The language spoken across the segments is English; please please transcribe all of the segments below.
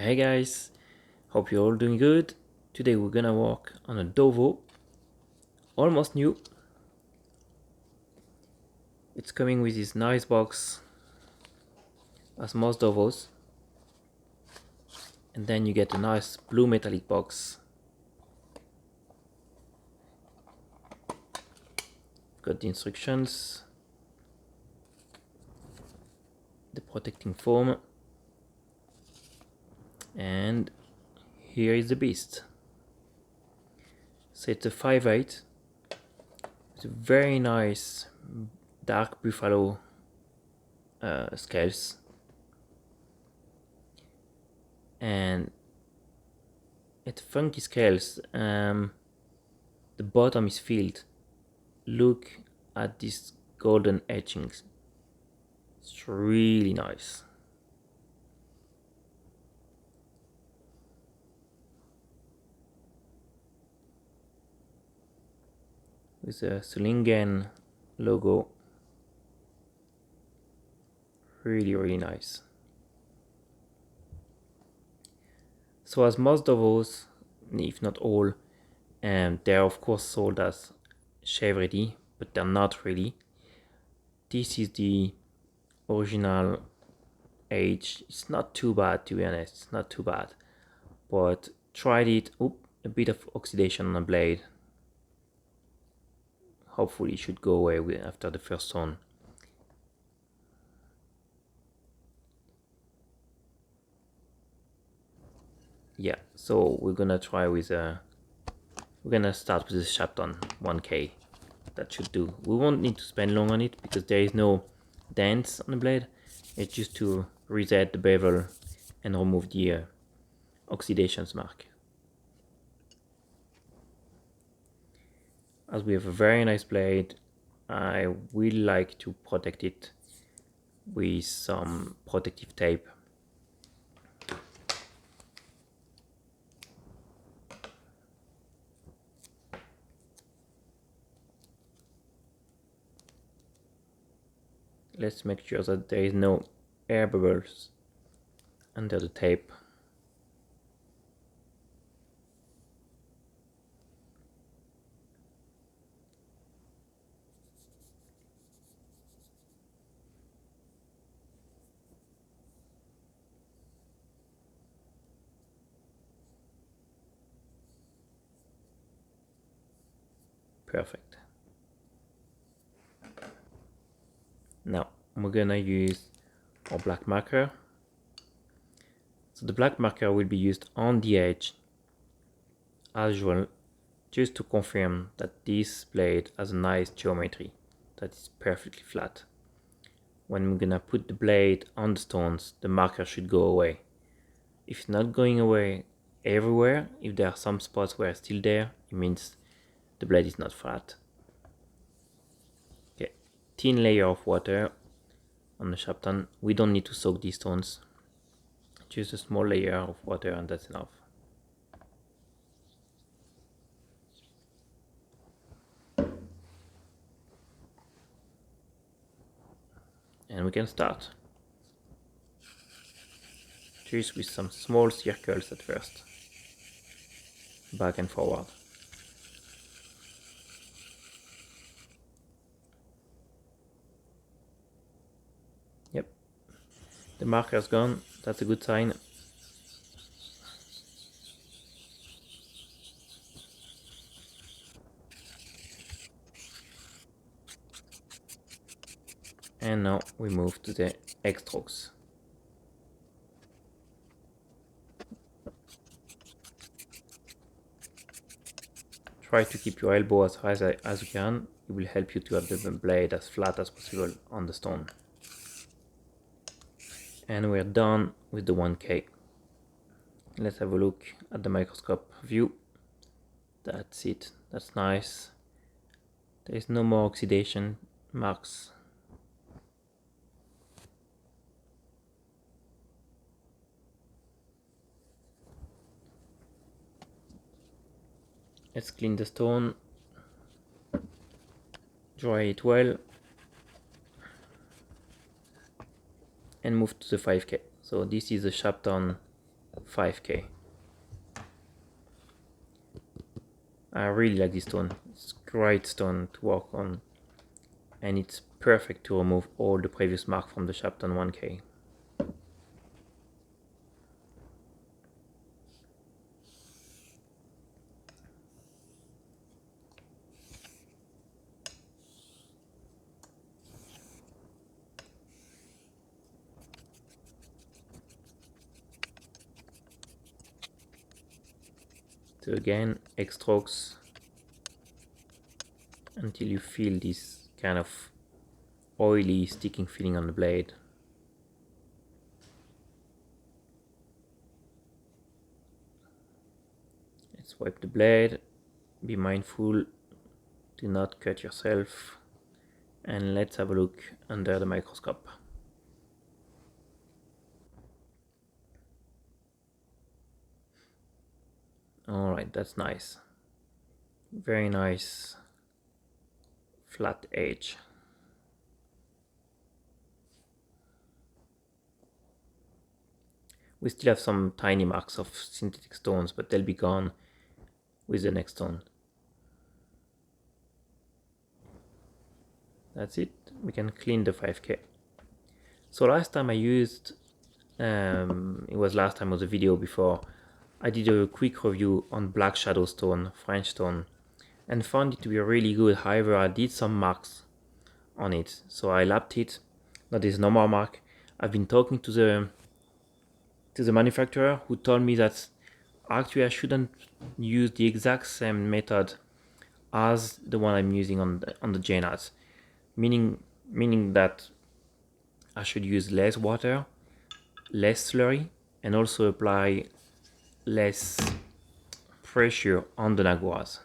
Hey guys, hope you're all doing good. Today we're gonna work on a Dovo, almost new. It's coming with this nice box, as most Dovos. And then you get a nice blue metallic box. Got the instructions, the protecting foam, and here is the beast. So it's a 5/8. It's a very nice dark buffalo scales, and it's funky scales. The bottom is filled. Look at these golden etchings. It's really nice. With a Solingen logo. Really nice. So as most of those, if not all, they're of course sold as shave ready, but they're not really. This is the original age. It's not too bad, to be honest. It's not too bad, but tried it. A bit of oxidation on the blade. Hopefully it should go away after the first tone. Yeah, so we're gonna try with we're gonna start with the Shapton 1K. That should do. We won't need to spend long on it because there is no dents on the blade. It's just to reset the bevel and remove the oxidations mark. As we have a very nice blade, I will like to protect it with some protective tape. Let's make sure that there is no air bubbles under the tape. Perfect. Now we're gonna use our black marker. So the black marker will be used on the edge as usual, just to confirm that this blade has a nice geometry, that is perfectly flat. When we're gonna put the blade on the stones, the marker should go away. If it's not going away everywhere, if there are some spots where it's still there, it means the blade is not flat. Okay, thin layer of water on the Shapton. We don't need to soak these stones, just a small layer of water and that's enough. And we can start. Just with some small circles at first, back and forward. Yep, the marker's gone, that's a good sign. And now we move to the X strokes. Try to keep your elbow as high as you can. It will help you to have the blade as flat as possible on the stone. And we're done with the 1K. Let's have a look at the microscope view. That's it. That's nice. There is no more oxidation marks. Let's clean the stone, dry it well, and move to the 5K. So this is the Shapton 5K. I really like this stone. It's a great stone to work on, and it's perfect to remove all the previous mark from the shaft on 1K. So again, X strokes until you feel this kind of oily sticking feeling on the blade. Let's wipe the blade, be mindful, do not cut yourself, and let's have a look under the microscope. Alright, that's nice. Very nice flat edge. We still have some tiny marks of synthetic stones, but they'll be gone with the next stone. That's it. We can clean the 5K. So last time I used, it was last time was a video before, I did a quick review on black shadow stone, French stone, and found it to be really good. However, I did some marks on it, so I lapped it. Now there's no more mark. I've been talking to the manufacturer, who told me that actually I shouldn't use the exact same method as the one I'm using on the JNAS, meaning that I should use less water, less slurry, and also apply less pressure on the naguas.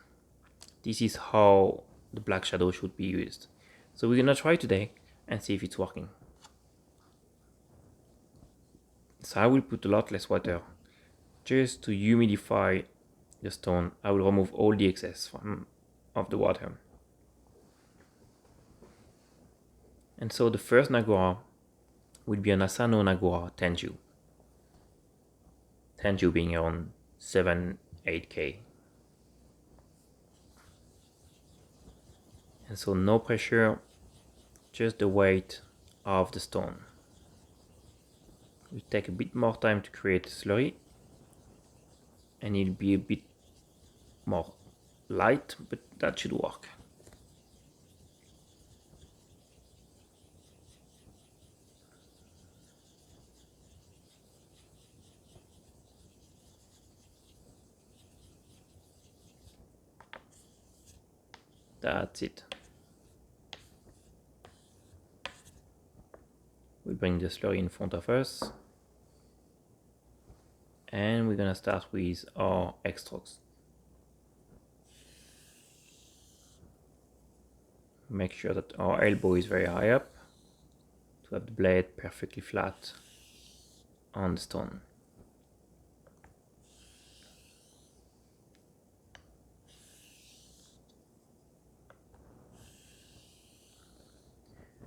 This is how the black shadow should be used. So we're gonna try today and see if it's working. So I will put a lot less water just to humidify the stone. I will remove all the excess of the water. And so the first nagua will be an Asano nagua Tenju. Tenju being around 7-8K. And so no pressure, just the weight of the stone. It will take a bit more time to create slurry, and it'll be a bit more light, but that should work. That's it. We bring the slurry in front of us, and we're gonna start with our X strokes. Make sure that our elbow is very high up to have the blade perfectly flat on the stone.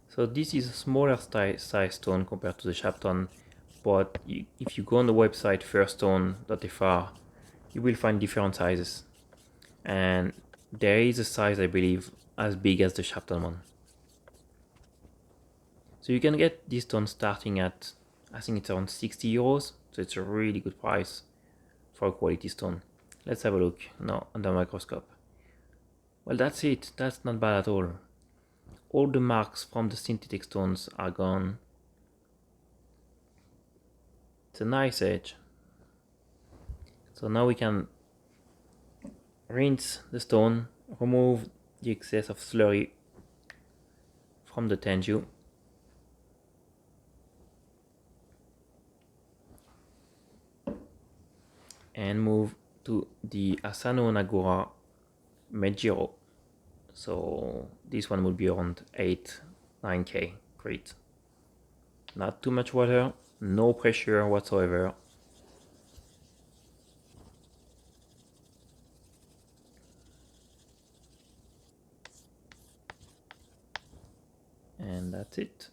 So this is a smaller size stone compared to the Shapton, but if you go on the website firststone.fr, you will find different sizes, and there is a size, I believe, as big as the Shapton one. So you can get this stone starting at, I think it's around 60 euros, so it's a really good price for a quality stone. Let's have a look now under microscope. Well, that's it. That's not bad at all. All the marks from the synthetic stones are gone. It's a nice edge. So now we can rinse the stone, remove the excess of slurry from the Tenju, and move to the Asano Nagura Mejiro. So this one will be around 8-9K. Great. Not too much water, no pressure whatsoever. And that's it.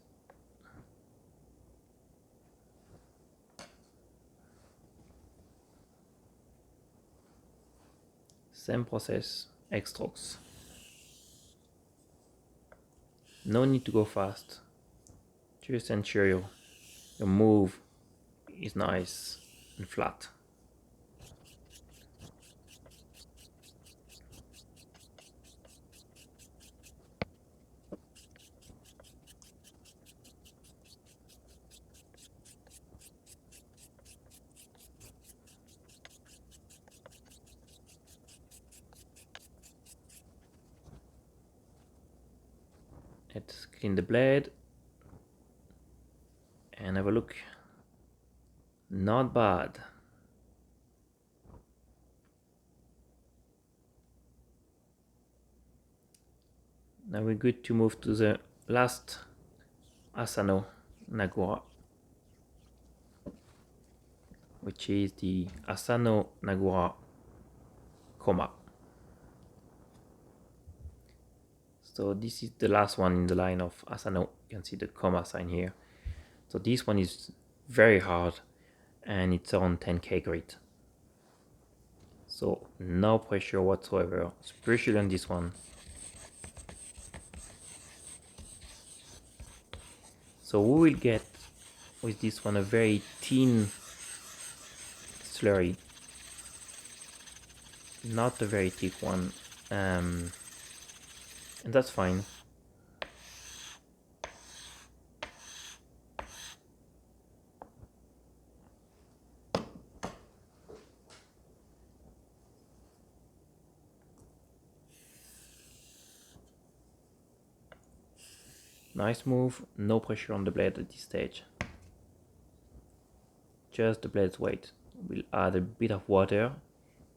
Same process, X strokes. No need to go fast. Just ensure your move is nice and flat. Let's clean the blade and have a look. Not bad. Now we're good to move to the last Asano Nagura, which is the Asano Nagura Koma. So this is the last one in the line of Asano. You can see the Koma sign here. So this one is very hard and it's on 10k grit. So no pressure whatsoever, especially on this one. So we will get with this one a very thin slurry, not a very thick one, and that's fine. Nice move, no pressure on the blade at this stage. Just the blade's weight. We'll add a bit of water.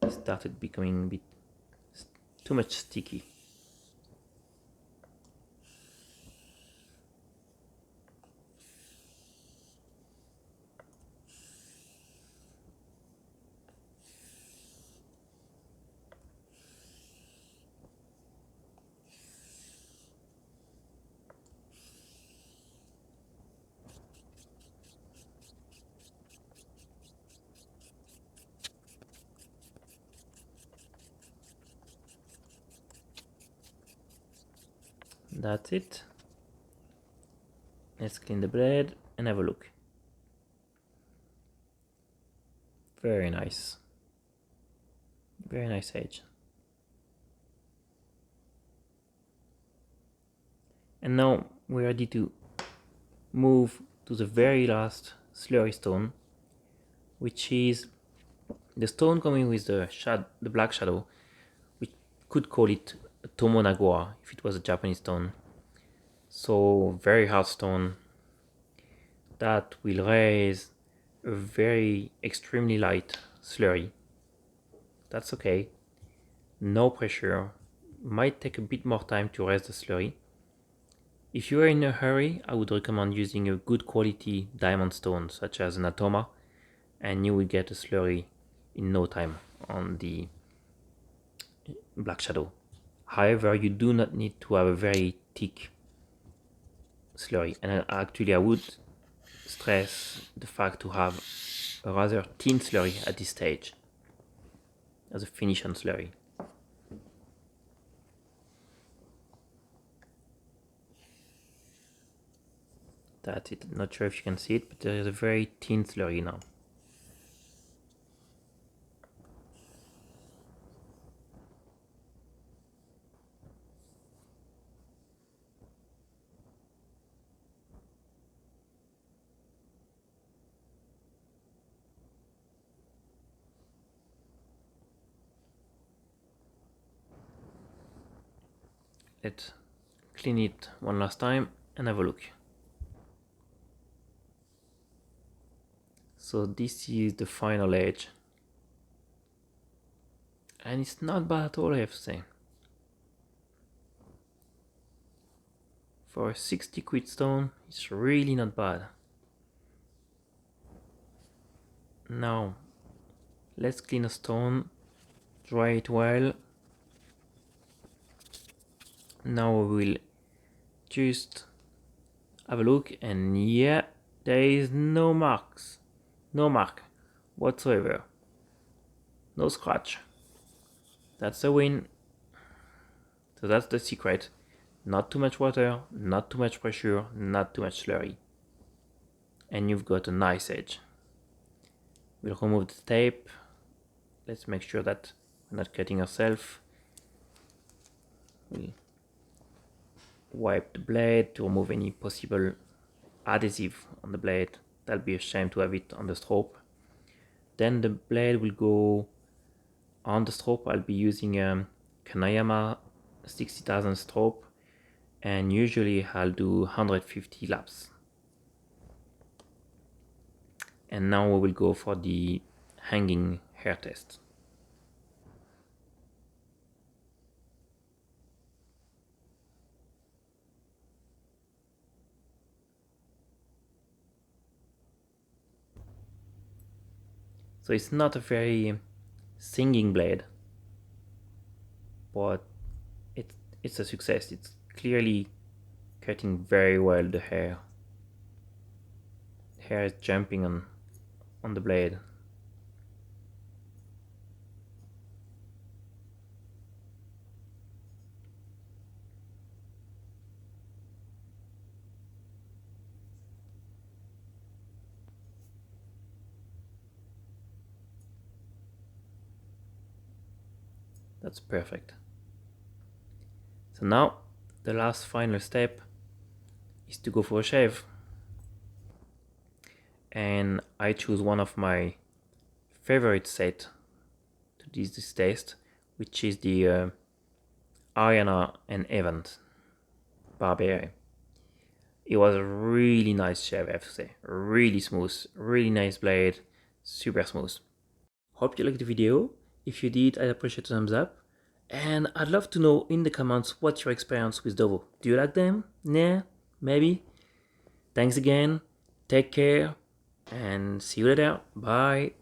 It started becoming a bit too much sticky. That's it. Let's clean the blade and have a look. Very nice. Very nice edge. And now we're ready to move to the very last slurry stone, which is the stone coming with the black shadow. We could call it Tomo Nagua if it was a Japanese stone. So very hard stone that will raise a very extremely light slurry. That's okay. No pressure. Might take a bit more time to raise the slurry. If you are in a hurry, I would recommend using a good quality diamond stone such as an Atoma, and you will get a slurry in no time on the black shadow. However, you do not need to have a very thick slurry, and actually I would stress the fact to have a rather thin slurry at this stage as a finish on slurry. That's it. Not sure if you can see it, but there is a very thin slurry now. Let's clean it one last time and have a look. So this is the final edge, and it's not bad at all, I have to say. For a 60 quid stone, it's really not bad. Now, let's clean a stone, dry it well. Now we will just have a look, and yeah, there is no marks. No mark whatsoever. No scratch. That's a win. So that's the secret. Not too much water, not too much pressure, not too much slurry. And you've got a nice edge. We'll remove the tape. Let's make sure that we're not cutting ourselves. We'll wipe the blade to remove any possible adhesive on the blade. That'll be a shame to have it on the strobe. Then the blade will go on the strobe. I'll be using a Kanayama 60,000 strobe, and usually I'll do 150 laps. And now we will go for the hanging hair test. So it's not a very singing blade, but it's a success. It's clearly cutting very well the hair. The hair is jumping on the blade. That's perfect. So now the last final step is to go for a shave. And I choose one of my favorite set to this test, which is the Ariana and Evans Barbieri. It was a really nice shave, I have to say. Really smooth, really nice blade, super smooth. Hope you liked the video. If you did, I'd appreciate a thumbs up. And I'd love to know in the comments what's your experience with Dovo. Do you like them? Nah? Maybe? Thanks again. Take care. And see you later. Bye.